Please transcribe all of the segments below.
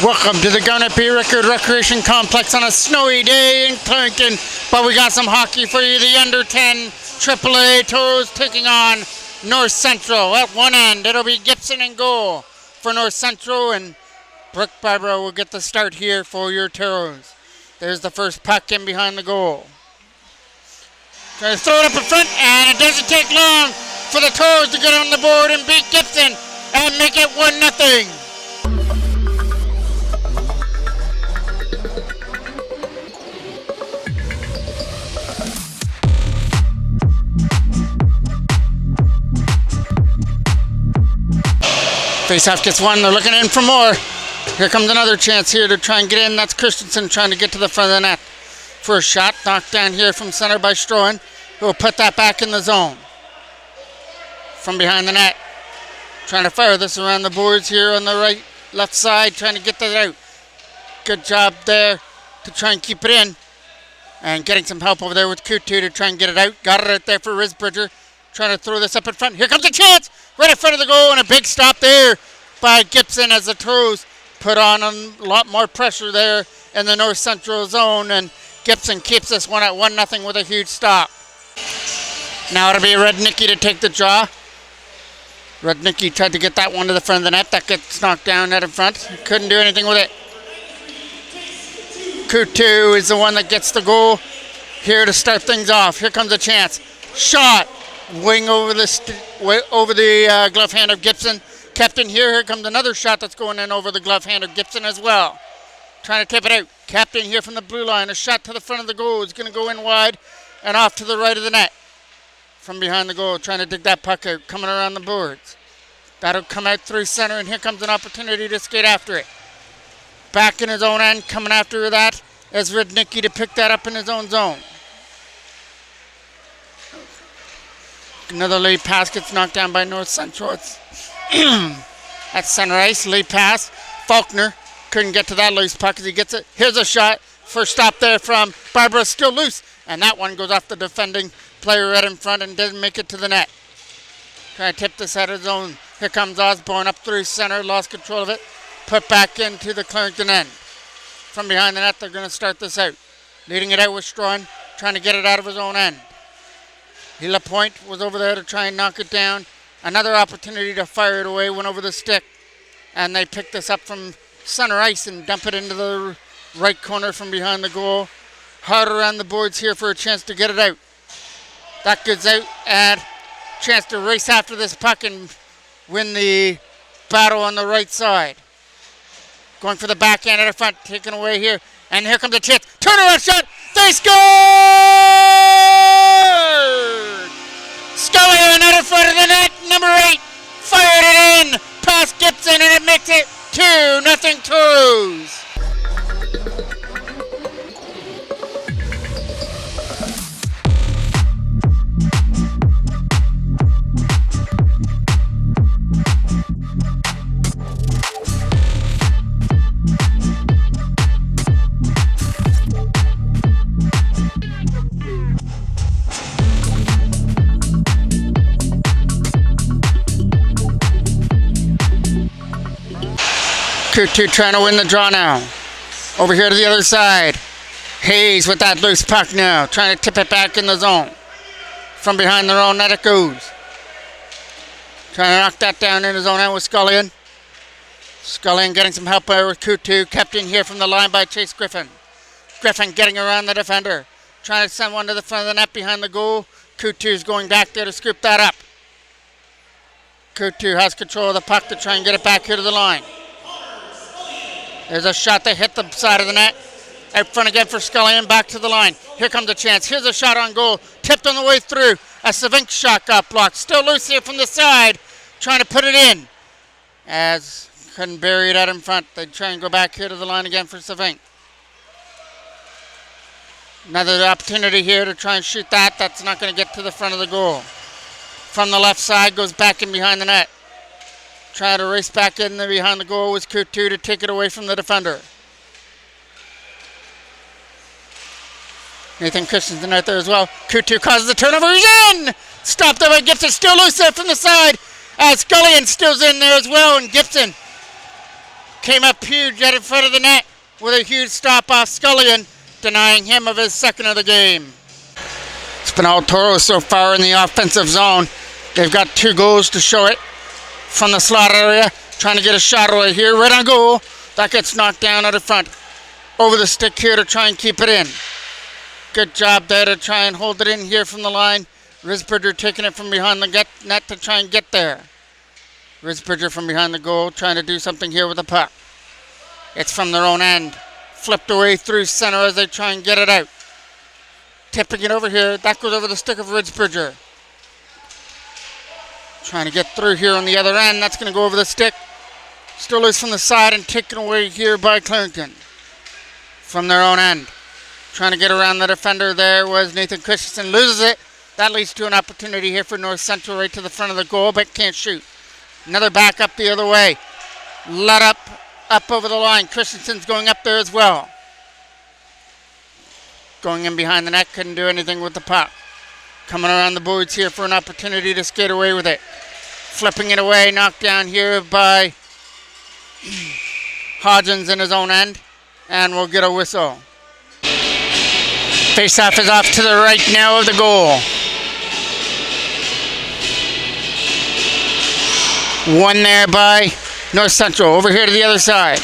Welcome to the Garnet Bay Record Recreation Complex on a snowy day in Clinton. But we got some hockey for you. The under 10 AAA Toros taking on North Central. At one end, it'll be Gibson in goal for North Central, and Brooke Barbara will get the start here for your Toros. There's the first puck in behind the goal. Trying to throw it up in front, and it doesn't take long for the Toros to get on the board and beat Gibson and make it 1-0. Faceoff gets one, they're looking in for more. Here comes another chance here to try and get in. That's Christensen trying to get to the front of the net for a shot. Knocked down here from center by Strohan, who will put that back in the zone. From behind the net. Trying to fire this around the boards here on the left side, trying to get that out. Good job there to try and keep it in. And getting some help over there with Kutu to try and get it out. Got it out there for Risbridger. Trying to throw this up in front. Here comes a chance! Right in front of the goal, and a big stop there by Gibson as the Toros put on a lot more pressure there in the North Central zone, and Gibson keeps this one at 1-0 with a huge stop. Now it'll be Rednicki to take the draw. Rednicki tried to get that one to the front of the net. That gets knocked down net in front. Couldn't do anything with it. Kutu is the one that gets the goal here to start things off. Here comes a chance. Shot. Wing over the glove hand of Gibson. Kept in here. Here comes another shot that's going in over the glove hand of Gibson as well. Trying to tip it out. Kept in here from the blue line. A shot to the front of the goal. It's going to go in wide and off to the right of the net. From behind the goal, trying to dig that puck out. Coming around the boards. That'll come out through center, and here comes an opportunity to skate after it. Back in his own end. Coming after that is Rednicki to pick that up in his own zone. Another lead pass gets knocked down by North Central. It's at center ice. Lead pass. Faulkner couldn't get to that loose puck as he gets it. Here's a shot. First stop there from Barbara, still loose. And that one goes off the defending player right in front and doesn't make it to the net. Trying to tip this out of zone. Here comes Osborne up through center. Lost control of it. Put back into the Clarington end. From behind the net, they're going to start this out. Leading it out with Strawn. Trying to get it out of his own end. Lapointe was over there to try and knock it down. Another opportunity to fire it away, went over the stick. And they picked this up from center ice and dump it into the right corner from behind the goal. Hard around the boards here for a chance to get it out. That gets out, and chance to race after this puck and win the battle on the right side. Going for the backhand at the front, taken away here. And here comes a chance. Turnaround shot! They score! Scully in front of the net, number 8. Fired it in past Gibson, and it makes it 2-0 Toros. Kutu trying to win the draw now. Over here to the other side. Hayes with that loose puck now. Trying to tip it back in the zone. From behind their own net it goes. Trying to knock that down in his own end with Scullion. Scullion getting some help there with Kutu. Kept in here from the line by Chase Griffin. Griffin getting around the defender. Trying to send one to the front of the net behind the goal. Kutu's going back there to scoop that up. Kutu has control of the puck to try and get it back here to the line. There's a shot that hit the side of the net. Out front again for Scullion, back to the line. Here comes a chance. Here's a shot on goal. Tipped on the way through. A Savink shot got blocked. Still loose here from the side. Trying to put it in. As couldn't bury it out in front. They try and go back here to the line again for Savink. Another opportunity here to try and shoot that. That's not going to get to the front of the goal. From the left side, goes back in behind the net. Trying to race back in there behind the goal was Kutu to take it away from the defender. Nathan Christensen out there as well. Kutu causes the turnover. He's in! Stopped there by Gibson. Still loose there from the side. Scullion still's in there as well. And Gibson Came up huge right in front of the net with a huge stop off Scullion, denying him of his second of the game. It's been all Toros so far in the offensive zone. They've got 2 goals to show it from the slot area. Trying to get a shot away here, right on goal. That gets knocked down at the front. Over the stick here to try and keep it in. Good job there to try and hold it in here from the line. Risbridger taking it from behind the net to try and get there. Risbridger from behind the goal trying to do something here with the puck. It's from their own end. Flipped away through center as they try and get it out. Tipping it over here. That goes over the stick of Risbridger. Trying to get through here on the other end. That's going to go over the stick. Still is from the side and taken away here by Clarington. From their own end. Trying to get around the defender there was Nathan Christensen. Loses it. That leads to an opportunity here for North Central right to the front of the goal, but can't shoot. Another back up the other way. Let up over the line. Christensen's going up there as well. Going in behind the net, couldn't do anything with the puck. Coming around the boards here for an opportunity to skate away with it. Flipping it away, knocked down here by Hodgins in his own end, and we'll get a whistle. Face-off is off to the right now of the goal. One there by North Central. Over here to the other side.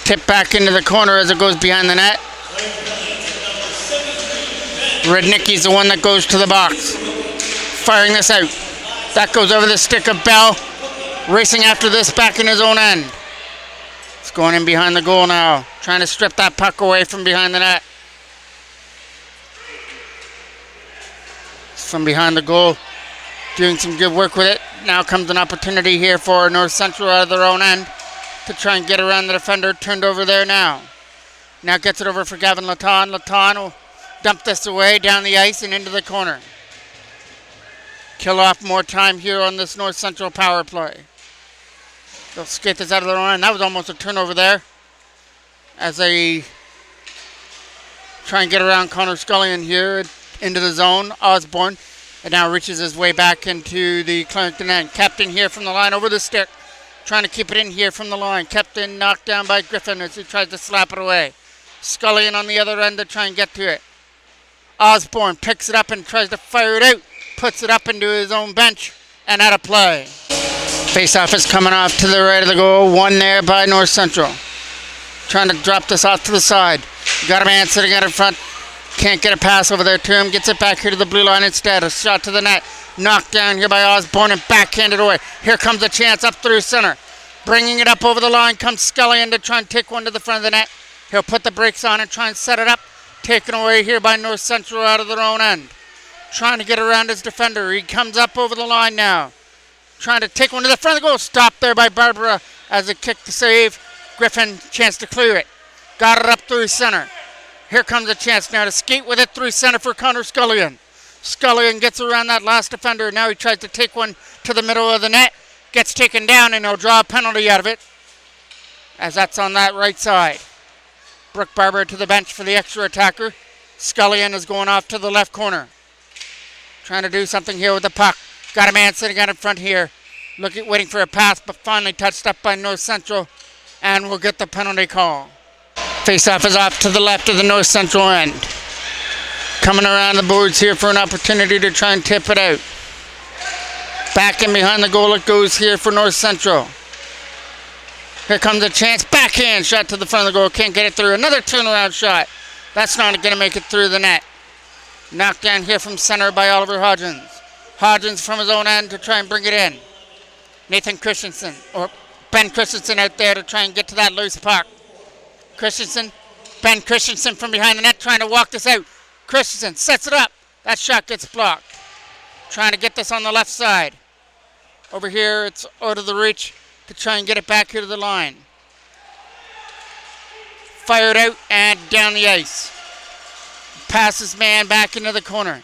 Tip back into the corner as it goes behind the net. Rednicki's the one that goes to the box. Firing this out. That goes over the stick of Bell. Racing after this back in his own end. It's going in behind the goal now. Trying to strip that puck away from behind the net. It's from behind the goal. Doing some good work with it. Now comes an opportunity here for North Central out of their own end to try and get around the defender. Turned over there now. Now gets it over for Gavin Laton. Laton will dump this away down the ice and into the corner. Kill off more time here on this North Central power play. They'll skate this out of their own end. That was almost a turnover there. As they try and get around Connor Scullion here into the zone. Osborne. And now reaches his way back into the Clarington end. Captain here from the line over the stick. Trying to keep it in here from the line. Captain knocked down by Griffin as he tries to slap it away. Scullion on the other end to try and get to it. Osborne picks it up and tries to fire it out. Puts it up into his own bench and out of play. Face-off is coming off to the right of the goal. One there by North Central. Trying to drop this off to the side. Got a man sitting out in front. Can't get a pass over there to him. Gets it back here to the blue line instead. A shot to the net. Knocked down here by Osborne and backhanded away. Here comes a chance up through center. Bringing it up over the line comes Scullion to try and take one to the front of the net. He'll put the brakes on and try and set it up. Taken away here by North Central out of their own end. Trying to get around his defender. He comes up over the line now. Trying to take one to the front of the goal. Stopped there by Barbara as a kick to save. Griffin, chance to clear it. Got it up through center. Here comes a chance now to skate with it through center for Connor Scullion. Scullion gets around that last defender. Now he tries to take one to the middle of the net. Gets taken down and he'll draw a penalty out of it. As that's on that right side. Brooke Barber to the bench for the extra attacker. Scullion is going off to the left corner. Trying to do something here with the puck. Got a man sitting out in front here. Waiting for a pass, but finally touched up by North Central. And we'll get the penalty call. Face-off is off to the left of the North Central end. Coming around the boards here for an opportunity to try and tip it out. Back in behind the goal it goes here for North Central. Here comes a chance. Backhand shot to the front of the goal. Can't get it through. Another turnaround shot. That's not going to make it through the net. Knocked down here from center by Oliver Hodgins. Hodgins from his own end to try and bring it in. Nathan Christensen, or Ben Christensen out there to try and get to that loose puck. Ben Christensen from behind the net trying to walk this out. Christensen sets it up. That shot gets blocked. Trying to get this on the left side. Over here, it's out of the reach to try and get it back here to the line. Fired out and down the ice. Passes man back into the corner.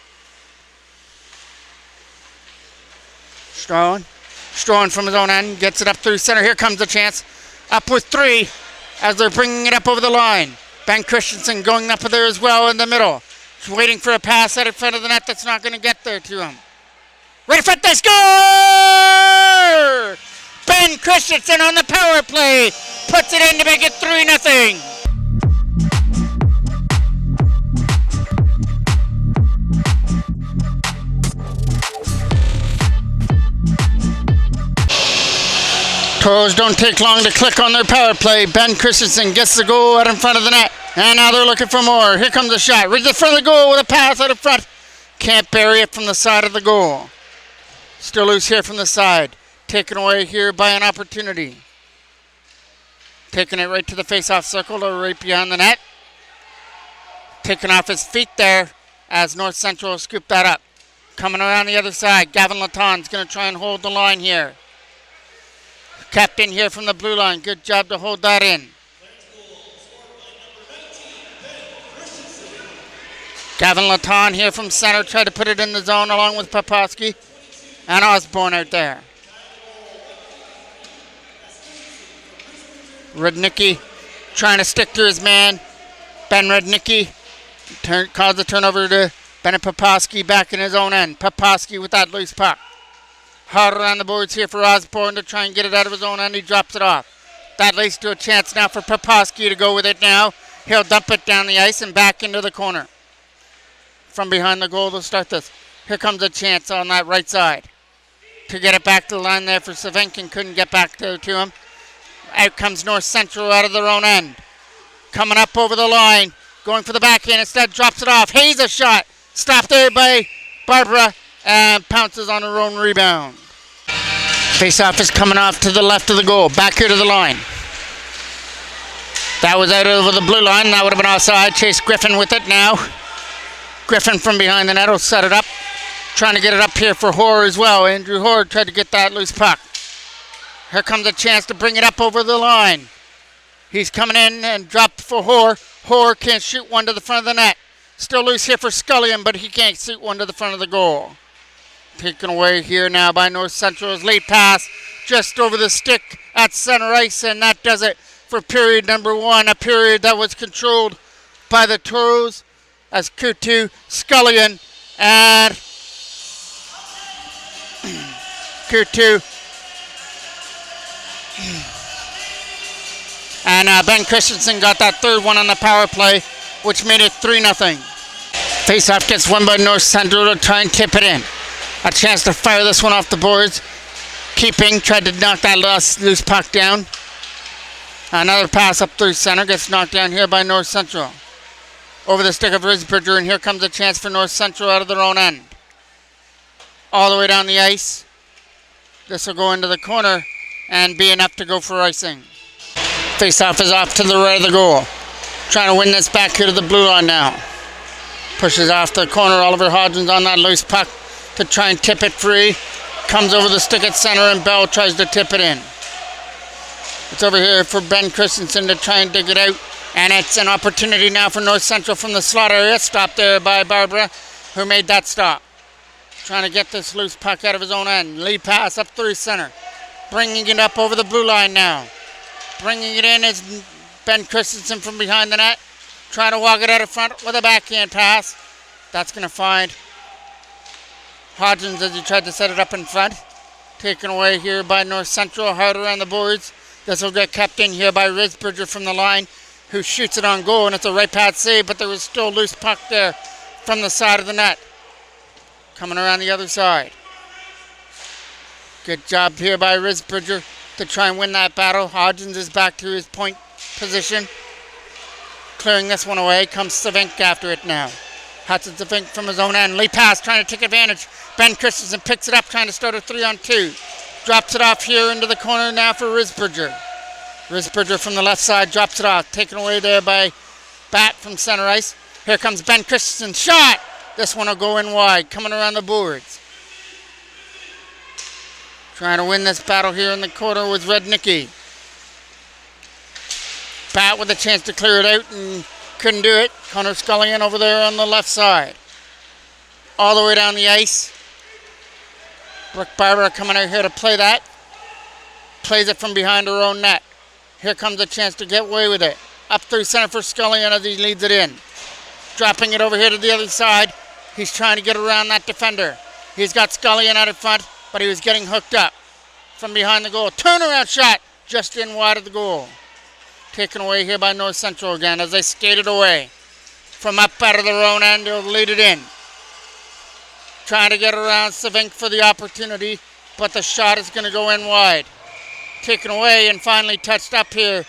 Strawn from his own end. Gets it up through center. Here comes the chance. Up with 3 as they're bringing it up over the line. Ben Christensen going up there as well in the middle. He's waiting for a pass out in front of the net that's not going to get there to him. Right in front, they score! Ben Ben Christensen on the power play. Puts it in to make it 3-0. Toros don't take long to click on their power play. Ben Christensen gets the goal out in front of the net. And now they're looking for more. Here comes the shot. Right in front of the goal with a pass out in front. Can't bury it from the side of the goal. Still loose here from the side. Taken away here by an opportunity. Taking it right to the face-off circle or right behind the net. Taken off his feet there as North Central scooped that up. Coming around the other side. Gavin Laton's going to try and hold the line here. Kept in here from the blue line. Good job to hold that in. Gavin Laton here from center. Tried to put it in the zone along with Poposky. And Osborne out there. Rudnicki trying to stick to his man. Ben Rudnicki caused the turnover to Bennett Poposky back in his own end. Poposky with that loose puck. Hard around the boards here for Osborne to try and get it out of his own end. He drops it off. That leads to a chance now for Poposky to go with it now. He'll dump it down the ice and back into the corner. From behind the goal to start this. Here comes a chance on that right side. To get it back to the line there for Savinkin. Couldn't get back to him. Out comes North Central out of their own end. Coming up over the line. Going for the backhand. Instead drops it off. Hayes a shot. Stopped there by Barbara. And pounces on her own rebound. Face-off is coming off to the left of the goal. Back here to the line. That was out over the blue line. That would have been offside. Chase Griffin with it now. Griffin from behind the net will set it up. Trying to get it up here for Hoare as well. Andrew Hoare tried to get that loose puck. Here comes a chance to bring it up over the line. He's coming in and dropped for Hoare. Hoare can't shoot one to the front of the net. Still loose here for Scullion, but he can't shoot one to the front of the goal. Taken away here now by North Central's late pass. Just over the stick at center ice, and that does it for period number 1. A period that was controlled by the Toros as Kutu, Scullion, and Kutu. And Ben Christensen got that third one on the power play, which made it 3-0. Faceoff gets won by North Central to try and tip it in. A chance to fire this one off the boards. Keeping, tried to knock that loose puck down. Another pass up through center, gets knocked down here by North Central. Over the stick of Risbridger, and here comes a chance for North Central out of their own end. All the way down the ice. This will go into the corner and be enough to go for icing. Face-off is off to the right of the goal. Trying to win this back here to the blue line now. Pushes off the corner. Oliver Hodgins on that loose puck to try and tip it free. Comes over the stick at center, and Bell tries to tip it in. It's over here for Ben Christensen to try and dig it out. And it's an opportunity now for North Central from the slot area. Stopped there by Barbara, who made that stop. Trying to get this loose puck out of his own end. Lead pass up through center. Bringing it up over the blue line now. Bringing it in is Ben Christensen from behind the net. Trying to walk it out in front with a backhand pass. That's going to find Hodgins as he tried to set it up in front. Taken away here by North Central. Hard around the boards. This will get kept in here by Risbridger from the line, who shoots it on goal, and it's a right pad save, but there was still a loose puck there from the side of the net. Coming around the other side. Good job here by Risbridger to try and win that battle. Hodgins is back to his point position. Clearing this one away. Comes Savink after it now. Hudson Savink from his own end. Lead pass, trying to take advantage. Ben Christensen picks it up, trying to start a 3-on-2. Drops it off here into the corner now for Risbridger. Risbridger from the left side drops it off. Taken away there by Bat from center ice. Here comes Ben Christensen. Shot! This one will go in wide. Coming around the boards. Trying to win this battle here in the corner with Rudnicki. Bat with a chance to clear it out and couldn't do it. Connor Scullion over there on the left side. All the way down the ice. Brooke Barbara coming out here to play that. Plays it from behind her own net. Here comes a chance to get away with it. Up through center for Scullion as he leads it in. Dropping it over here to the other side. He's trying to get around that defender. He's got Scullion out in front, but he was getting hooked up. from behind the goal. Turnaround shot just in wide of the goal. Taken away here by North Central again as they skated away. From up out of their own end, they'll lead it in. Trying to get around Savink for the opportunity, but the shot is going to go in wide. Taken away and finally touched up here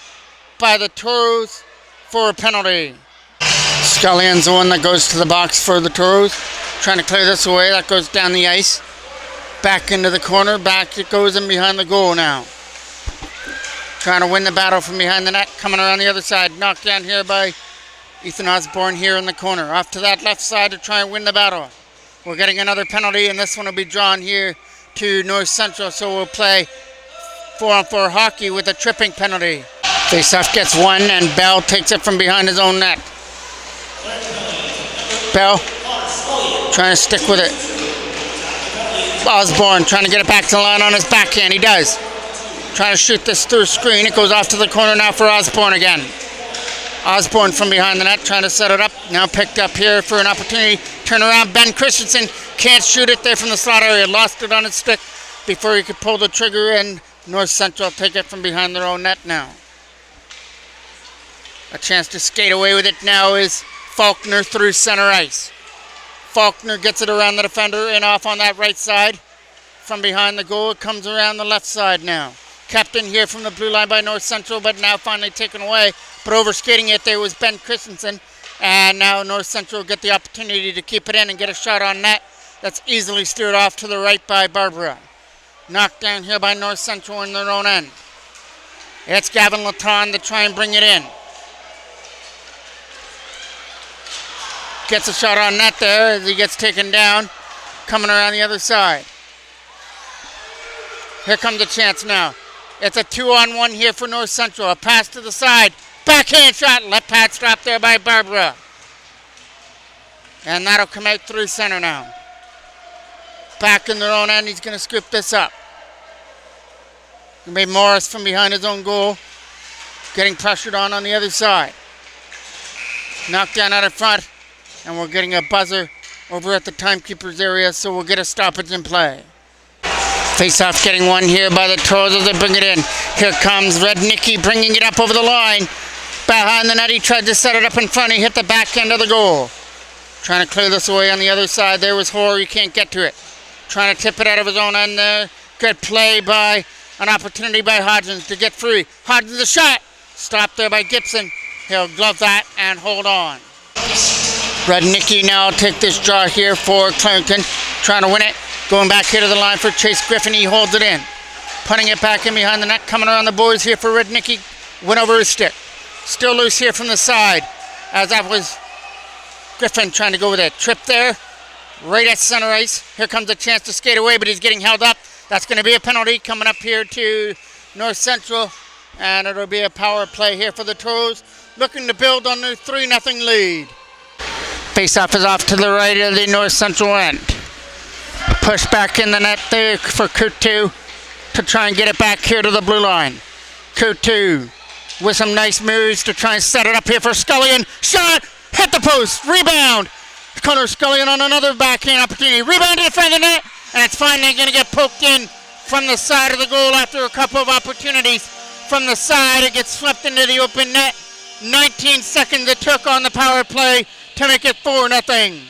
by the Toros for a penalty. Scullion's the one that goes to the box for the Toros. Trying to clear this away. That goes down the ice. Back into the corner. Back it goes in behind the goal now. Trying to win the battle from behind the net. Coming around the other side. Knocked down here by Ethan Osborne here in the corner. Off to that left side to try and win the battle. We're getting another penalty, and this one will be drawn here to North Central. So we'll play 4-on-4 hockey with a tripping penalty. Faceoff gets one, and Bell takes it from behind his own net. Bell trying to stick with it. Osborne trying to get it back to the line on his backhand. He does. Trying to shoot this through screen. It goes off to the corner now for Osborne again. Osborne from behind the net trying to set it up. Now picked up here for an opportunity. Turn around. Ben Christensen can't shoot it there from the slot area. Lost it on his stick before he could pull the trigger, and North Central take it from behind their own net now. A chance to skate away with it now is Faulkner through center ice. Faulkner gets it around the defender and off on that right side. From behind the goal, it comes around the left side now. Kept in here from the blue line by North Central, but now finally taken away. But over skating it there was Ben Christensen. And now North Central get the opportunity to keep it in and get a shot on net. That's easily steered off to the right by Barbara. Knocked down here by North Central in their own end. It's Gavin Laton to try and bring it in. Gets a shot on net there as he gets taken down. Coming around the other side. Here comes a chance now. It's a 2-on-1 here for North Central. A pass to the side. Backhand shot. Left pad stop there by Barbara. And that'll come out through center now. Back in their own end. He's going to scoop this up. It'll be Morris from behind his own goal. Getting pressured on the other side. Knocked down out in front. And we're getting a buzzer over at the timekeeper's area, so we'll get a stoppage in play. Face-off getting one here by the Toros as they bring it in. Here comes Rednicki bringing it up over the line. Behind the net, he tried to set it up in front. He hit the back end of the goal. Trying to clear this away on the other side. There was Hoare. He can't get to it. Trying to tip it out of his own end there. Good play by an opportunity by Hodgins to get free. Hodgins a shot. Stopped there by Gibson. He'll glove that and hold on. Rednicki now take this draw here for Clarington. Trying to win it. Going back here to the line for Chase Griffin. He holds it in. Putting it back in behind the net. Coming around the boards here for Rednicki. Went over his stick. Still loose here from the side. As that was Griffin trying to go with it. Trip there. Right at center ice. Here comes a chance to skate away, but he's getting held up. That's going to be a penalty coming up here to North Central. And it'll be a power play here for the Toros. Looking to build on their 3-0 lead. Face-off is off to the right of the North Central end. Push back in the net there for Coutu to try and get it back here to the blue line. Coutu with some nice moves to try and set it up here for Scullion. Shot! Hit the post! Rebound! Connor Scullion on another backhand opportunity. Rebound in front of the net, and it's finally going to get poked in from the side of the goal after a couple of opportunities. From the side, it gets swept into the open net. 19 seconds it took on the power play to make it 4-0.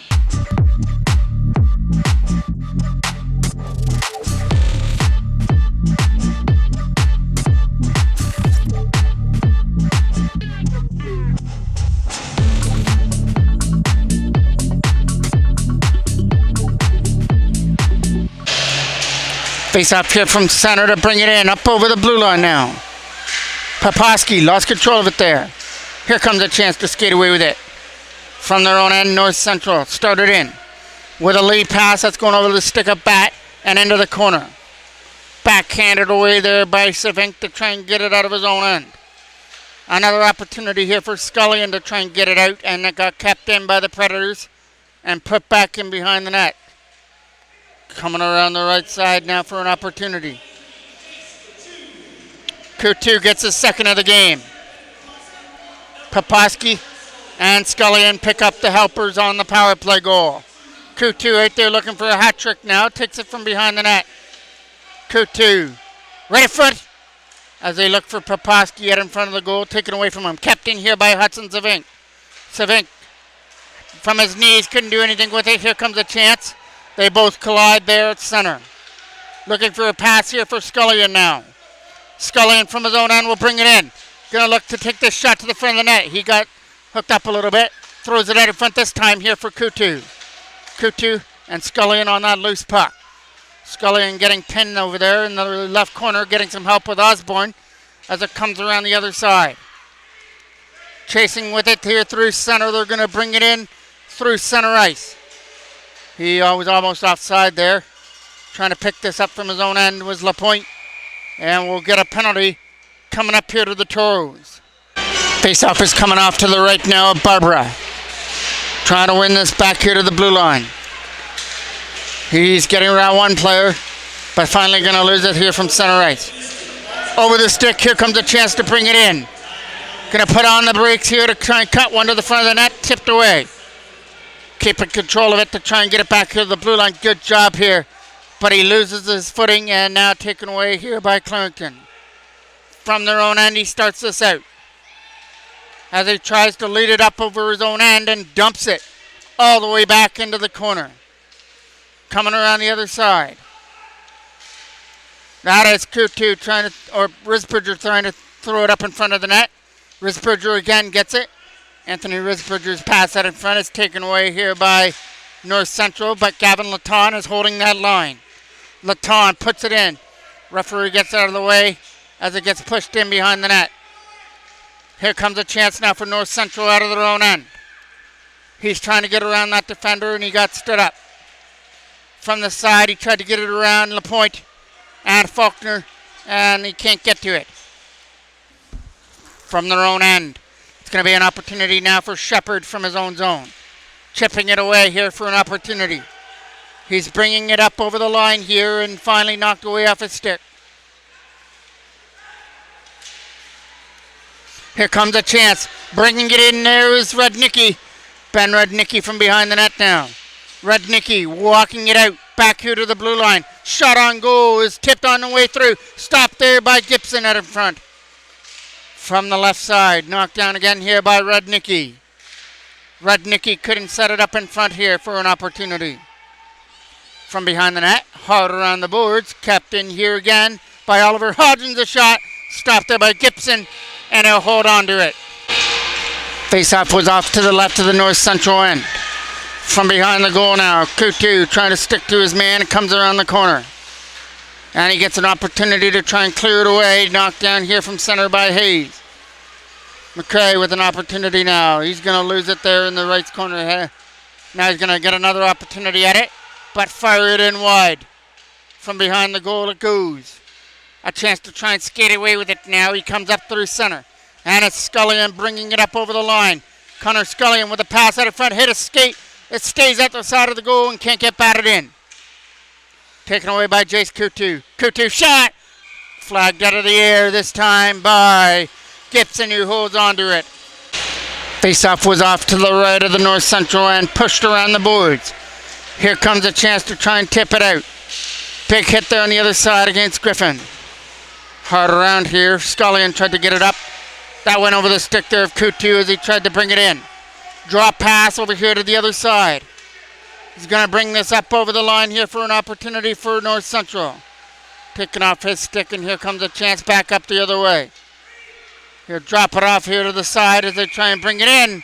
Face up here from center to bring it in. Up over the blue line now. Poposky lost control of it there. Here comes a chance to skate away with it. From their own end, North Central started in. With a lead pass that's going over the stick-up bat and into the corner. Backhanded away there by Savink to try and get it out of his own end. Another opportunity here for Scullion to try and get it out, and it got kept in by the Predators and put back in behind the net. Coming around the right side now for an opportunity. Coutu gets his second of the game. Poposky and Scullion pick up the helpers on the power play goal. Coutu right there looking for a hat trick now. Takes it from behind the net. Coutu Right foot as they look for Poposky out in front of the goal, taken away from him. Kept in here by Hudson Savink. Savink from his knees, couldn't do anything with it. Here comes a chance. They both collide there at center. Looking for a pass here for Scullion now. Scullion from his own end will bring it in. Gonna look to take this shot to the front of the net. He got hooked up a little bit. Throws it out in front this time here for Coutu. Coutu and Scullion on that loose puck. Scullion getting pinned over there in the left corner, getting some help with Osborne as it comes around the other side. Chasing with it here through center. They're gonna bring it in through center ice. He was almost offside there. Trying to pick this up from his own end was Lapointe. And we'll get a penalty coming up here to the Toros. Face-off is coming off to the right now of Barbara. Trying to win this back here to the blue line. He's getting around one player, but finally going to lose it here from center ice. Over the stick, here comes a chance to bring it in. Going to put on the brakes here to try and cut one to the front of the net, tipped away. Keeping control of it to try and get it back here to the blue line. Good job here. But he loses his footing and now taken away here by Clarington. From their own end, he starts this out. As he tries to lead it up over his own end and dumps it all the way back into the corner. Coming around the other side. That is Coutu trying to, or Risbridger trying to throw it up in front of the net. Risbridger again gets it. Anthony Risbridger's pass out in front is taken away here by North Central, but Gavin Laton is holding that line. Laton puts it in. Referee gets out of the way as it gets pushed in behind the net. Here comes a chance now for North Central out of their own end. He's trying to get around that defender and he got stood up. From the side, he tried to get it around Lapointe and Faulkner, and he can't get to it. From their own end. It's going to be an opportunity now for Shepard from his own zone. Chipping it away here for an opportunity. He's bringing it up over the line here and finally knocked away off his stick. Here comes a chance. Bringing it in there is Rudnicki. Ben Rudnicki from behind the net now. Rudnicki walking it out. Back here to the blue line. Shot on goal is tipped on the way through. Stopped there by Gibson out in front. From the left side. Knocked down again here by Rudnicki. Rudnicki couldn't set it up in front here for an opportunity. From behind the net, hard around the boards, kept in here again by Oliver Hodgins. A shot, stopped there by Gibson, and he'll hold on to it. Face-off was off to the left of the North Central end. From behind the goal now, Coutu trying to stick to his man, comes around the corner. And he gets an opportunity to try and clear it away, knocked down here from center by Hayes. McCray with an opportunity now. He's going to lose it there in the right corner. Now he's going to get another opportunity at it, but fire it in wide. From behind the goal it goes. A chance to try and skate away with it now. He comes up through center. And it's Scullion bringing it up over the line. Connor Scullion with a pass out in front. Hit a skate. It stays at the side of the goal and can't get batted in. Taken away by Jace Coutu. Coutu shot. Flagged out of the air this time by Gibson, who holds on to it. Face-off was off to the right of the North Central end, pushed around the boards. Here comes a chance to try and tip it out. Big hit there on the other side against Griffin. Hard around here. Scullion tried to get it up. That went over the stick there of Coutu as he tried to bring it in. Drop pass over here to the other side. He's going to bring this up over the line here for an opportunity for North Central. Picking off his stick, and here comes a chance back up the other way. He'll drop it off here to the side as they try and bring it in,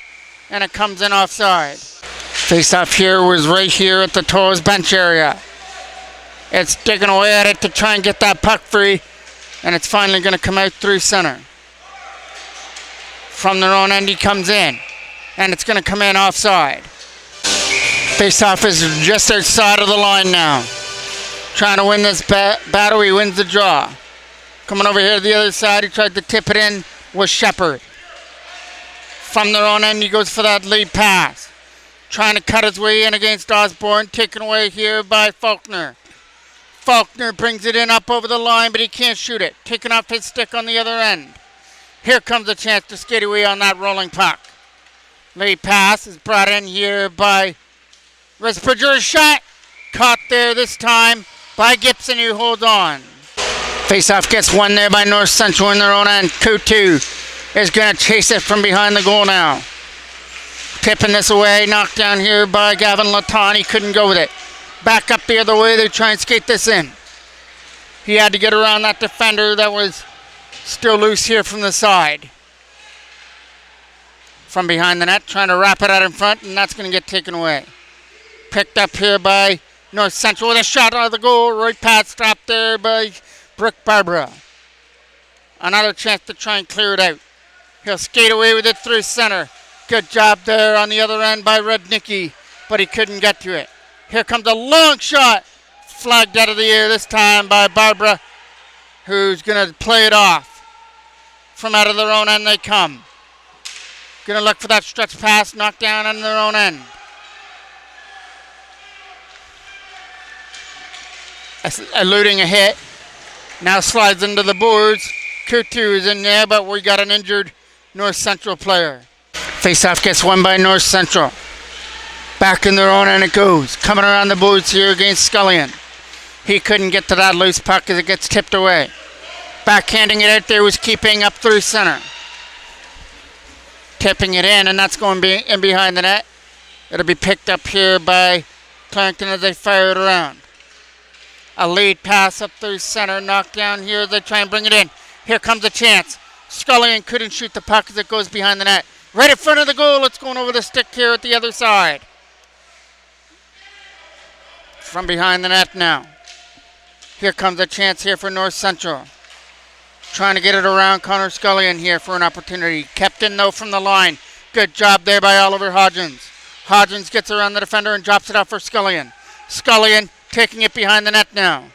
and it comes in offside. Face-off here was right here at the Toros bench area. It's digging away at it to try and get that puck free, and it's finally going to come out through center. From their own end, he comes in, and it's going to come in offside. Face-off is just outside of the line now. Trying to win this battle, he wins the draw. Coming over here to the other side, he tried to tip it in, was Shepard. From their own end, he goes for that lead pass. Trying to cut his way in against Osborne, taken away here by Faulkner. Faulkner brings it in up over the line, but he can't shoot it. Taking off his stick on the other end. Here comes a chance to skate away on that rolling puck. Lead pass is brought in here by Risbridger's shot. Caught there this time by Gibson, who holds on. Face-off gets won there by North Central in their own end. Kutu is going to chase it from behind the goal now. Tipping this away, knocked down here by Gavin Latan. He couldn't go with it. Back up the other way, they try and skate this in. He had to get around that defender that was still loose here from the side. From behind the net, trying to wrap it out in front, and that's going to get taken away. Picked up here by North Central with a shot out of the goal. Right pass stopped there by Brooke Barbara. Another chance to try and clear it out. He'll skate away with it through center. Good job there on the other end by Rudnicki, but he couldn't get to it. Here comes a long shot. Flagged out of the air this time by Barbara, who's going to play it off. From out of their own end they come. Going to look for that stretch pass, knocked down on their own end. Eluding a hit. Now slides into the boards. Kutu is in there, but we got an injured North Central player. Face-off gets won by North Central. Back in their own end it goes. Coming around the boards here against Scullion. He couldn't get to that loose puck as it gets tipped away. Backhanding it out there was keeping up through center. Tipping it in, and that's going in behind the net. It'll be picked up here by Clarington as they fire it around. A lead pass up through center, knocked down here as they try and bring it in. Here comes a chance. Scullion couldn't shoot the puck as it goes behind the net. Right in front of the goal, it's going over the stick here at the other side. From behind the net now. Here comes a chance here for North Central. Trying to get it around Connor Scullion here for an opportunity. Kept in though from the line. Good job there by Oliver Hodgins. Hodgins gets around the defender and drops it off for Scullion. Scullion taking it behind the net now.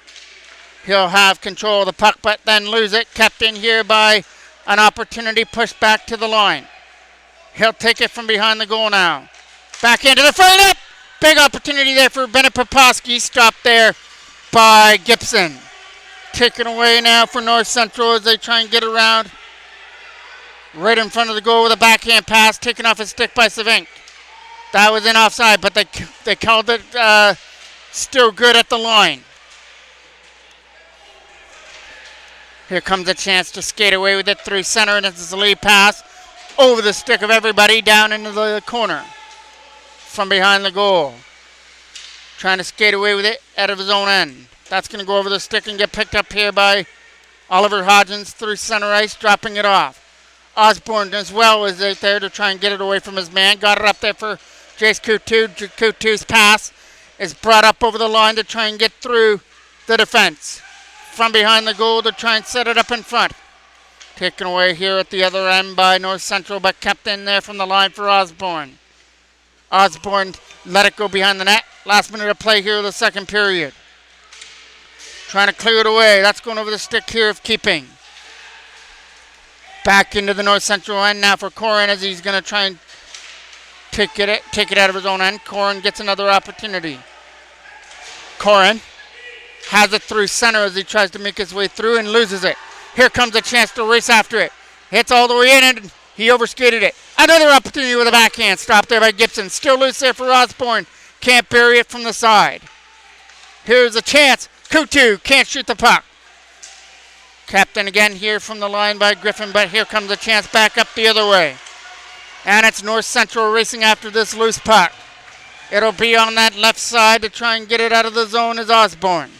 He'll have control of the puck but then lose it. Kept in here by an opportunity pushed back to the line. He'll take it from behind the goal now. Back into the front net. Big opportunity there for Bennett Poposky. Stopped there by Gibson. Taken away now for North Central as they try and get around. Right in front of the goal with a backhand pass. Taken off his stick by Savink. That was in offside, but they called it still good at the line. Here comes a chance to skate away with it through center, and this is a lead pass over the stick of everybody down into the corner from behind the goal. Trying to skate away with it out of his own end. That's going to go over the stick and get picked up here by Oliver Hodgins through center ice, dropping it off. Osborne as well was out there to try and get it away from his man. Got it up there for Jace Kutu. Kutu's pass is brought up over the line to try and get through the defense. From behind the goal to try and set it up in front. Taken away here at the other end by North Central, but kept in there from the line for Osborne. Osborne let it go behind the net. Last minute of play here of the second period. Trying to clear it away. That's going over the stick here of keeping. Back into the North Central end now for Corin as he's going to try and take it out of his own end. Corin gets another opportunity. Corin has it through center as he tries to make his way through and loses it. Here comes a chance to race after it. Hits all the way in and he overskated it. Another opportunity with a backhand. Stopped there by Gibson. Still loose there for Osborne. Can't bury it from the side. Here's a chance. Kutu can't shoot the puck. Captain again here from the line by Griffin, but here comes a chance back up the other way. And it's North Central racing after this loose puck. It'll be on that left side to try and get it out of the zone is Osborne.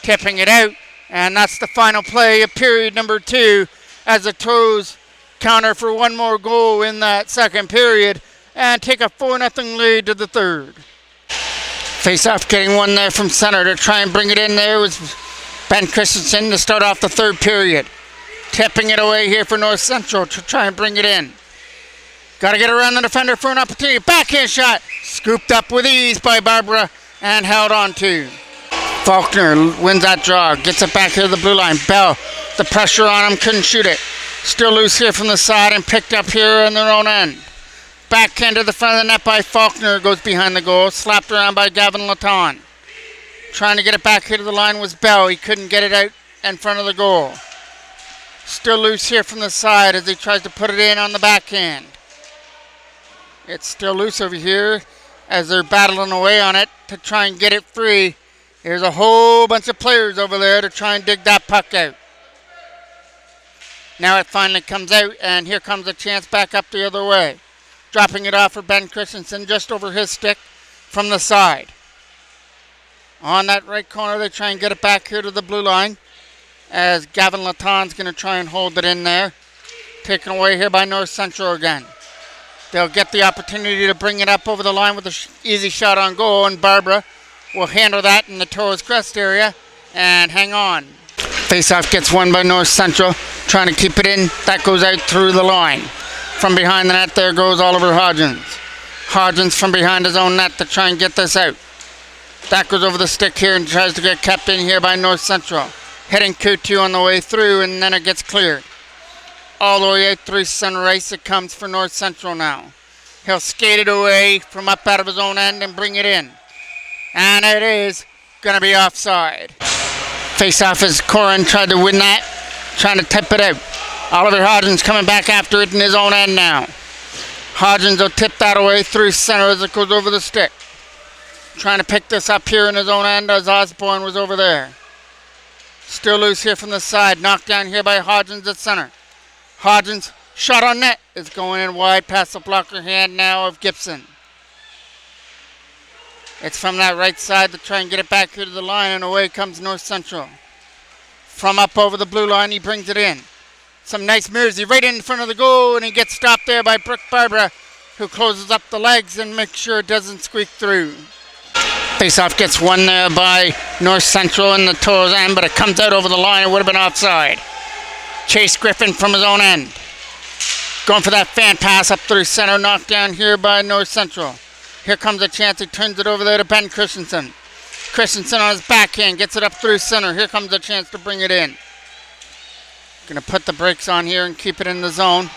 Tipping it out, and that's the final play of period number 2 as the Toros counter for one more goal in that second period and take a 4-0 lead to the third. Face-off getting one there from center to try and bring it in there was Ben Christensen to start off the third period. Tipping it away here for North Central to try and bring it in. Got to get around the defender for an opportunity. Backhand shot. Scooped up with ease by Barbara and held on to. Faulkner wins that draw. Gets it back here to the blue line. Bell, the pressure on him, couldn't shoot it. Still loose here from the side and picked up here in their own end. Backhand to the front of the net by Faulkner, goes behind the goal. Slapped around by Gavin Latan. Trying to get it back here to the line was Bell. He couldn't get it out in front of the goal. Still loose here from the side as he tries to put it in on the backhand. It's still loose over here as they're battling away on it to try and get it free. There's a whole bunch of players over there to try and dig that puck out. Now it finally comes out, and here comes a chance back up the other way. Dropping it off for Ben Christensen just over his stick from the side. On that right corner, they try and get it back here to the blue line, as Gavin Laton's going to try and hold it in there. Taken away here by North Central again. They'll get the opportunity to bring it up over the line with an easy shot on goal, and Barbara will handle that in the Toros crest area and hang on. Face-off gets won by North Central, trying to keep it in. That goes out through the line. From behind the net, there goes Oliver Hodgins. Hodgins from behind his own net to try and get this out. That goes over the stick here and tries to get kept in here by North Central. Hitting Kutu on the way through, and then it gets cleared. All the way out through center ice, it comes for North Central now. He'll skate it away from up out of his own end and bring it in. And it is going to be offside. Face-off as Corin tried to win that, trying to tip it out. Oliver Hodgins coming back after it in his own end now. Hodgins will tip that away through center as it goes over the stick. Trying to pick this up here in his own end as Osborne was over there. Still loose here from the side. Knocked down here by Hodgins at center. Hodgins, shot on net, is going in wide past the blocker hand now of Gibson. It's from that right side to try and get it back here to the line, and away comes North Central. From up over the blue line, he brings it in. Some nice moves. He's right in front of the goal, and he gets stopped there by Brooke Barbara, who closes up the legs and makes sure it doesn't squeak through. Face-off gets won there by North Central in the Toros end, but it comes out over the line. It would have been offside. Chase Griffin from his own end. Going for that fan pass up through center, knocked down here by North Central. Here comes a chance. He turns it over there to Ben Christensen. Christensen on his backhand gets it up through center. Here comes a chance to bring it in. Going to put the brakes on here and keep it in the zone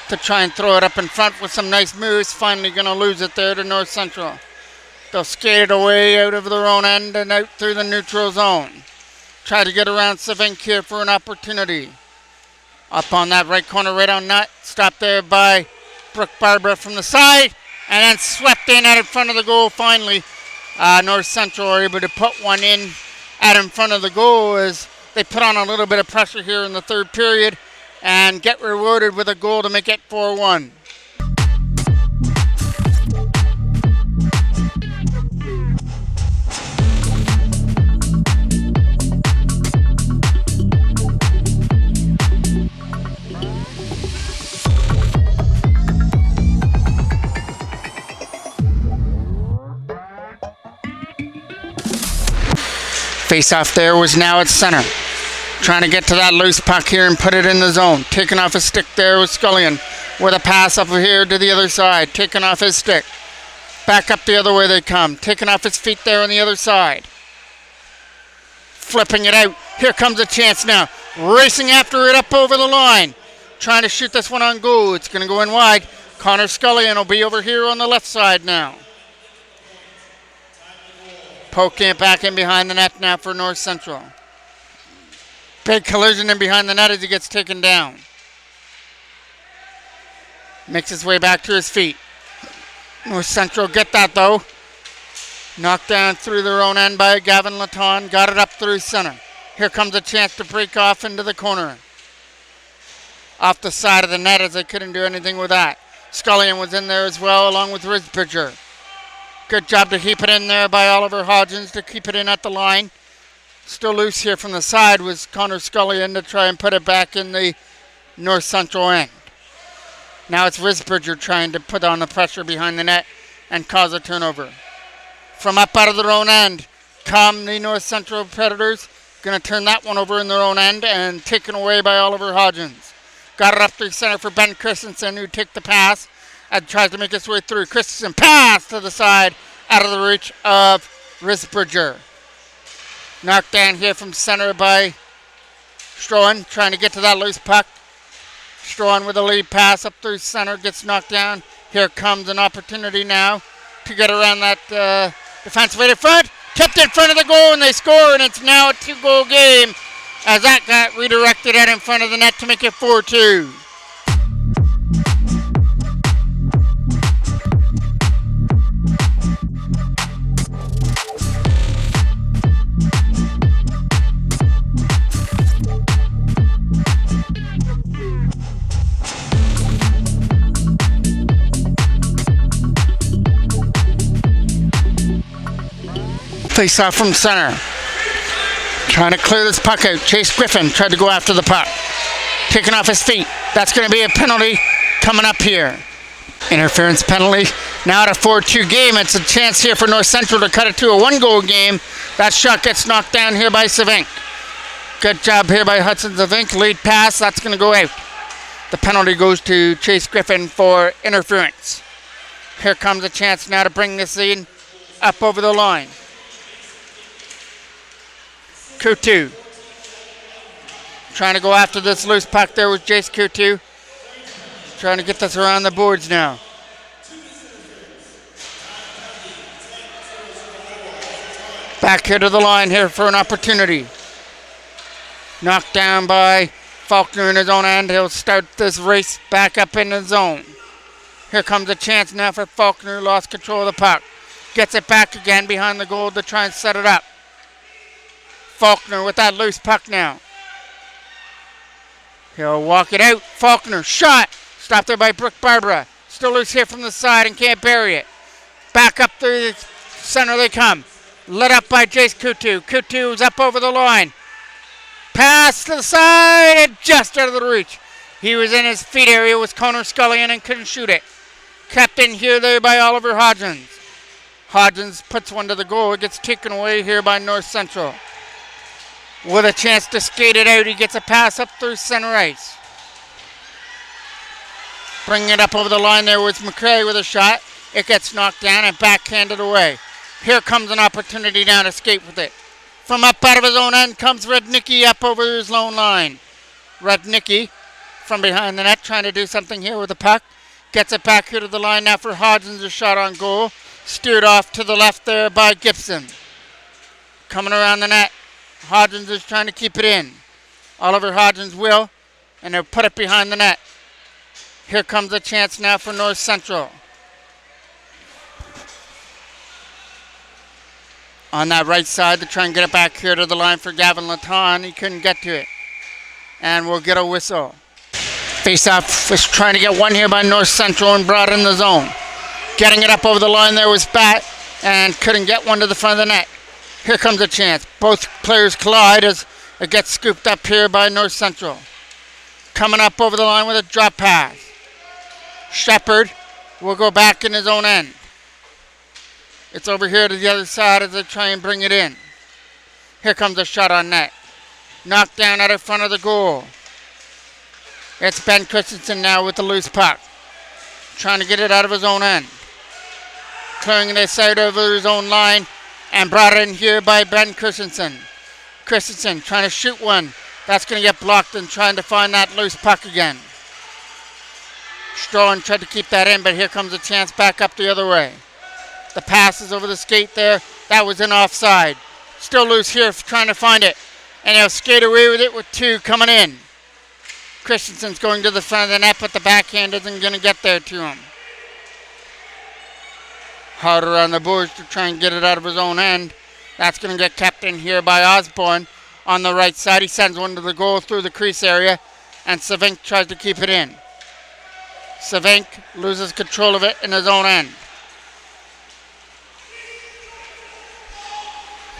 to try and throw it up in front with some nice moves. Finally going to lose it there to North Central. They'll skate it away out of their own end and out through the neutral zone. Try to get around Savink here for an opportunity. Up on that right corner, right on net. Stopped there by Brooke Barbara from the side. And then swept in out in front of the goal finally. North Central are able to put one in out in front of the goal as they put on a little bit of pressure here in the third period and get rewarded with a goal to make it 4-1. Face-off there was now at center. Trying to get to that loose puck here and put it in the zone. Taking off his stick there was Scullion with a pass up here to the other side. Taking off his stick. Back up the other way they come. Taking off his feet there on the other side. Flipping it out. Here comes a chance now. Racing after it up over the line. Trying to shoot this one on goal. It's going to go in wide. Connor Scullion will be over here on the left side now. Poking it back in behind the net now for North Central. Big collision in behind the net as he gets taken down. Makes his way back to his feet. North Central get that though. Knocked down through their own end by Gavin Laton. Got it up through center. Here comes a chance to break off into the corner. Off the side of the net as they couldn't do anything with that. Scullion was in there as well along with Risbridger. Good job to keep it in there by Oliver Hodgins to keep it in at the line. Still loose here from the side was Connor Scullion to try and put it back in the North Central end. Now it's Risbridger trying to put on the pressure behind the net and cause a turnover. From up out of their own end come the North Central Predators. Going to turn that one over in their own end and taken away by Oliver Hodgins. Got it up through center for Ben Christensen who took the pass and tries to make his way through. Christensen pass to the side out of the reach of Risbridger. Knocked down here from center by Strohan, trying to get to that loose puck. Strohan with a lead pass up through center, gets knocked down. Here comes an opportunity now to get around that defensive in front. Tipped in front of the goal and they score, and it's now a 2-goal game as that got redirected out in front of the net to make it 4-2. Face off from center. Trying to clear this puck out. Chase Griffin tried to go after the puck. Kicking off his feet. That's going to be a penalty coming up here. Interference penalty. Now at a 4-2 game, it's a chance here for North Central to cut it to a 1-goal game. That shot gets knocked down here by Savink. Good job here by Hudson Savink. Lead pass, that's going to go out. The penalty goes to Chase Griffin for interference. Here comes a chance now to bring this in up over the line. Coutu. Trying to go after this loose puck there with Jace Coutu. Trying to get this around the boards now. Back here to the line here for an opportunity. Knocked down by Faulkner in his own end. He'll start this race back up in the zone. Here comes a chance now for Faulkner. Lost control of the puck. Gets it back again behind the goal to try and set it up. Faulkner with that loose puck now. He'll walk it out. Faulkner, shot. Stopped there by Brooke Barbara. Still loose here from the side and can't bury it. Back up through the center they come. Lit up by Jace Coutu. Coutu's up over the line. Pass to the side and just out of the reach. He was in his feet area with Connor Scullion and couldn't shoot it. Kept in here there by Oliver Hodgins. Hodgins puts one to the goal. It gets taken away here by North Central. With a chance to skate it out, he gets a pass up through center ice. Bringing it up over the line there was McCray with a shot. It gets knocked down and backhanded away. Here comes an opportunity now to skate with it. From up out of his own end comes Rednicki up over his lone line. Rednicki from behind the net trying to do something here with the puck. Gets it back here to the line now for Hodgins, a shot on goal. Steered off to the left there by Gibson. Coming around the net. Hodgins is trying to keep it in. Oliver Hodgins will, and they'll put it behind the net. Here comes a chance now for North Central. On that right side to try and get it back here to the line for Gavin Laton. He couldn't get to it. And we'll get a whistle. Face-off was trying to get one here by North Central and brought in the zone. Getting it up over the line there was Bat and couldn't get one to the front of the net. Here comes a chance. Both players collide as it gets scooped up here by North Central. Coming up over the line with a drop pass. Shepard will go back in his own end. It's over here to the other side as they try and bring it in. Here comes a shot on net. Knocked down out in front of the goal. It's Ben Christensen now with the loose puck. Trying to get it out of his own end. Clearing this out over his own line. And brought in here by Ben Christensen. Christensen trying to shoot one. That's going to get blocked and trying to find that loose puck again. Strohan tried to keep that in, but here comes a chance back up the other way. The pass is over the skate there. That was an offside. Still loose here trying to find it. And he'll skate away with it with two coming in. Christensen's going to the front of the net, but the backhand isn't going to get there to him. Harder on the boards to try and get it out of his own end. That's going to get kept in here by Osborne on the right side. He sends one to the goal through the crease area, and Savink tries to keep it in. Savink loses control of it in his own end.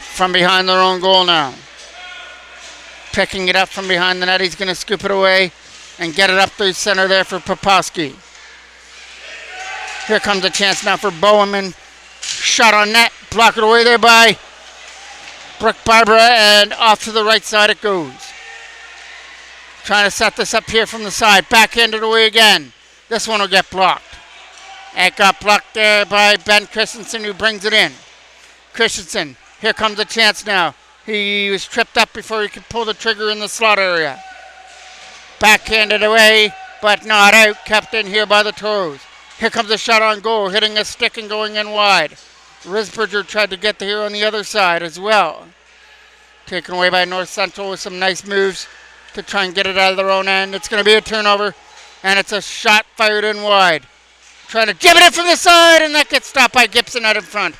From behind their own goal now. Picking it up from behind the net. He's going to scoop it away and get it up through center there for Popowski. Here comes a chance now for Bowman. Shot on net. Blocked away there by Brooke Barbara, and off to the right side it goes. Trying to set this up here from the side. Backhanded away again. This one will get blocked. It got blocked there by Ben Christensen, who brings it in. Christensen. Here comes a chance now. He was tripped up before he could pull the trigger in the slot area. Backhanded away, but not out. Kept in here by the Toros. Here comes a shot on goal, hitting a stick and going in wide. Risberger tried to get here on the other side as well. Taken away by North Central with some nice moves to try and get it out of their own end. It's going to be a turnover, and it's a shot fired in wide. Trying to jib it in from the side, and that gets stopped by Gibson out in front.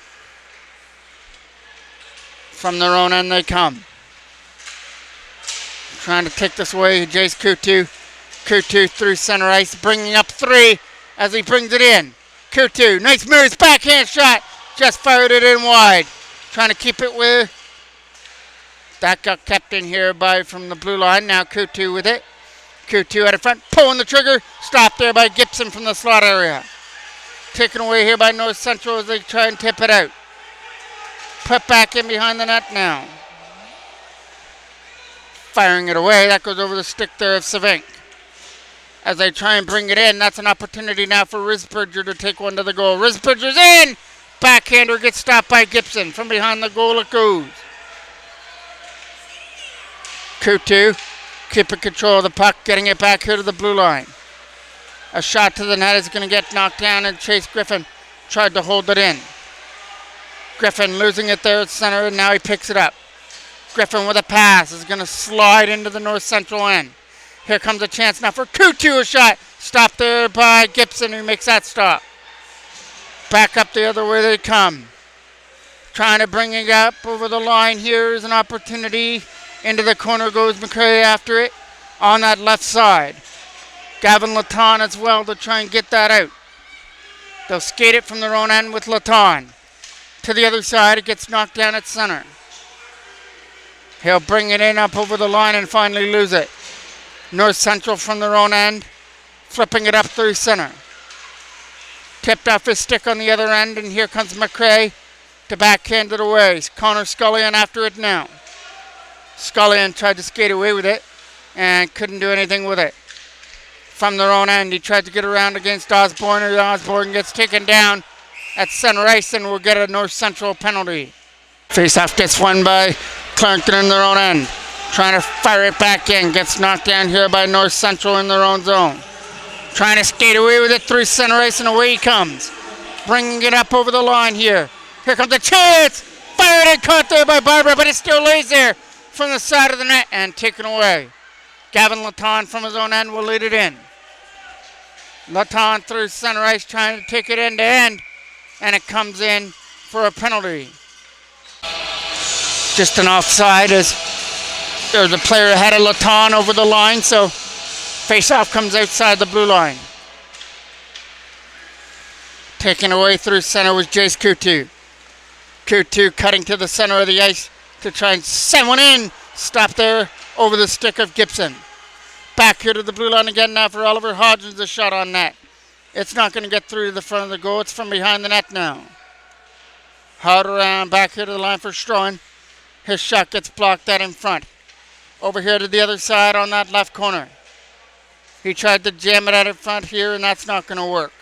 From their own end they come. Trying to take this away, Jace Coutu. Coutu through center ice, bringing up three as he brings it in. Coutu, nice moves, backhand shot. Just fired it in wide. trying to keep it with. That got kept in here from the blue line. Now Kutu with it. Kutu at the front, pulling the trigger. Stopped there by Gibson from the slot area. Taken away here by North Central as they try and tip it out. Put back in behind the net now. Firing it away. That goes over the stick there of Savink. As they try and bring it in, that's an opportunity now for Risbridger to take one to the goal. Risbridger's in! Backhander gets stopped by Gibson. From behind the goal it goes. Kutu keeping control of the puck, getting it back here to the blue line. A shot to the net is going to get knocked down, and Chase Griffin tried to hold it in. Griffin losing it there at center, and now he picks it up. Griffin with a pass is going to slide into the North Central end. Here comes a chance now for Kutu, a shot. Stopped there by Gibson, who makes that stop. Back up the other way they come. Trying to bring it up over the line. Here is an opportunity. Into the corner goes McCray after it on that left side. Gavin Laton as well to try and get that out. They'll skate it from their own end with Laton. To the other side, it gets knocked down at center. He'll bring it in up over the line and finally lose it. North Central from their own end, flipping it up through center. Tipped off his stick on the other end, and here comes McCray to backhand it away. Connor Scullion after it now. Scullion tried to skate away with it and couldn't do anything with it. From their own end, he tried to get around against Osborne, and Osborne gets taken down at center ice and will get a North Central penalty. Face-off gets won by Clarendon in their own end. Trying to fire it back in. Gets knocked down here by North Central in their own zone. Trying to skate away with it through center ice, and away he comes. Bringing it up over the line here. Here comes a chance! Fired and caught there by Barbara, but it still lays there from the side of the net and taken away. Gavin Laton from his own end will lead it in. Laton through center ice trying to take it end to end, and it comes in for a penalty. Just an offside as there's a player ahead of Laton over the line, so face-off comes outside the blue line. Taken away through center was Jace Kutu. Kutu cutting to the center of the ice to try and send one in. Stop there over the stick of Gibson. Back here to the blue line again now for Oliver Hodgins, a shot on net. It's not going to get through to the front of the goal. It's from behind the net now. Hard around back here to the line for Strohan. His shot gets blocked out in front. Over here to the other side on that left corner. He tried to jam it out in front here, and that's not going to work.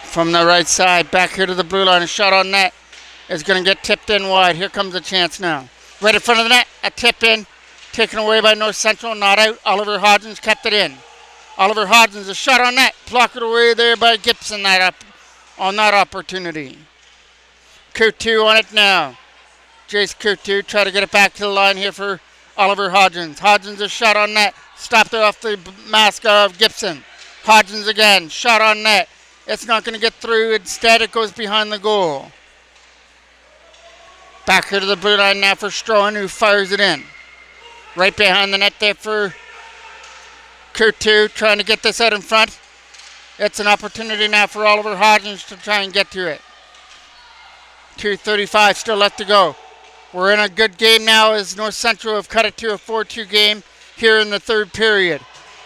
From the right side, back here to the blue line, a shot on net is going to get tipped in wide. Here comes a chance now. Right in front of the net, a tip in, taken away by North Central, not out. Oliver Hodgins kept it in. Oliver Hodgins, a shot on net, blocked it away there by Gibson on that opportunity. Kutu on it now. Jace Kutu try to get it back to the line here for Oliver Hodgins. Hodgins, a shot on net, stopped it off the mask of Gibson. Hodgins again, shot on net. It's not going to get through. Instead, it goes behind the goal. Back here to the blue line now for Strohan, who fires it in. Right behind the net there for Kutu, trying to get this out in front. It's an opportunity now for Oliver Hodgins to try and get to it. 2:35 still left to go. We're in a good game now as North Central have cut it to a 4-2 game here in the third period.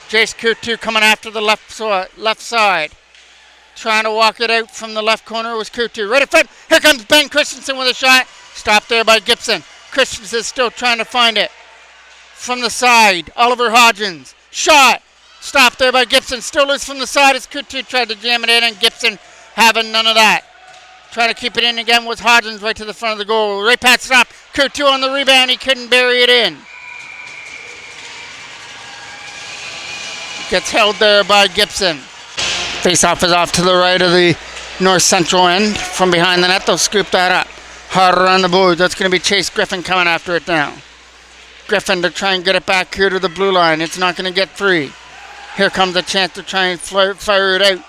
Jace Kutu coming after the left side. Trying to walk it out from the left corner was Kutu. Right in front. Here comes Ben Christensen with a shot. Stopped there by Gibson. Christensen still trying to find it. From the side, Oliver Hodgins. Shot. Stopped there by Gibson. Still loose from the side as Kutu tried to jam it in, and Gibson having none of that. Trying to keep it in again was Hodgins right to the front of the goal. Right past stop. Kutu on the rebound. He couldn't bury it in. Gets held there by Gibson. Face-off is off to the right of the North Central end. From behind the net, they'll scoop that up. Hard around the boards. That's going to be Chase Griffin coming after it now. Griffin to try and get it back here to the blue line. It's not going to get free. Here comes a chance to try and fire it out.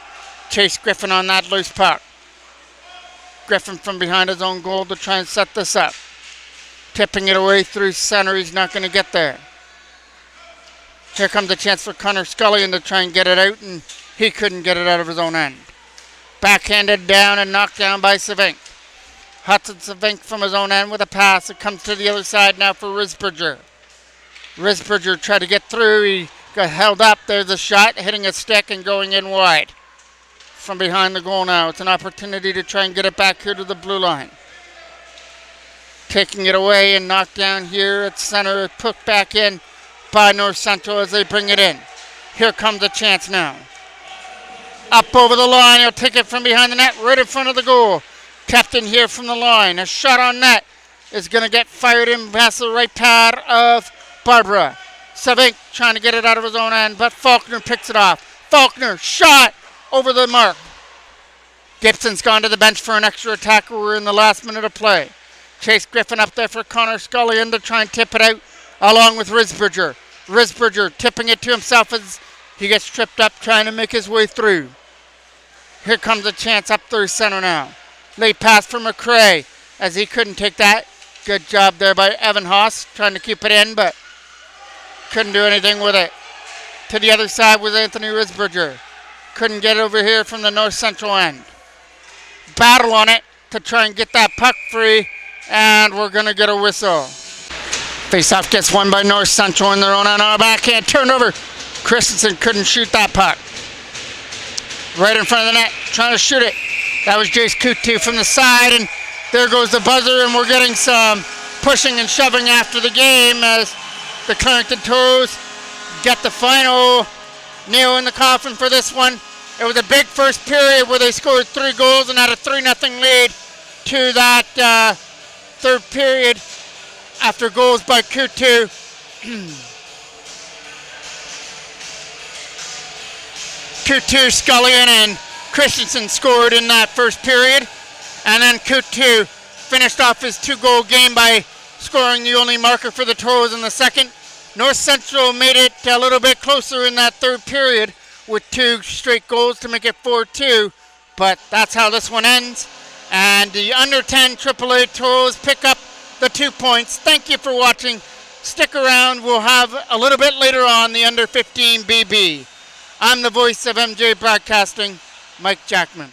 Chase Griffin on that loose puck. Griffin from behind his own goal to try and set this up. Tipping it away through center. He's not going to get there. Here comes a chance for Connor Scullion to try and get it out, and he couldn't get it out of his own end. Backhanded down and knocked down by Savink. Hudson Savink from his own end with a pass. It comes to the other side now for Risberger. Risberger tried to get through. He got held up. There's a shot, hitting a stick and going in wide. From behind the goal now. It's an opportunity to try and get it back here to the blue line. Taking it away and knocked down here at center. Put back in by North Central as they bring it in. Here comes a chance now. Up over the line. He'll take it from behind the net right in front of the goal. Kept in here from the line. A shot on net is going to get fired in past the right pad of Barbara. Savink trying to get it out of his own end, but Faulkner picks it off. Faulkner, shot over the mark. Gibson's gone to the bench for an extra attacker. We're in the last minute of play. Chase Griffin up there for Connor Scullion to try and tip it out along with Risberger. Risberger tipping it to himself as he gets tripped up trying to make his way through. Here comes a chance up through center now. Late pass for McRae as he couldn't take that. Good job there by Evan Haas trying to keep it in, but couldn't do anything with it. To the other side was Anthony Risberger. Couldn't get over here from the North Central end. Battle on it to try and get that puck free, and we're going to get a whistle. Faceoff gets won by North Central in their own end on a backhand turnover. Christensen couldn't shoot that puck. Right in front of the net, trying to shoot it. That was Jace Kutu from the side, and there goes the buzzer, and we're getting some pushing and shoving after the game as the Clarington Toros get the final nail in the coffin for this one. It was a big first period where they scored 3 goals and had a 3-0 lead to that third period after goals by Kutu. Kutu, Scullion, and Christensen scored in that first period. And then Kutu finished off his 2-goal game by scoring the only marker for the Toros in the second. North Central made it a little bit closer in that third period with 2 straight goals to make it 4-2. But that's how this one ends. And the under 10 AAA Toros pick up the 2 points. Thank you for watching. Stick around. We'll have a little bit later on the under 15 BB. I'm the voice of MJ Broadcasting, Mike Jackman.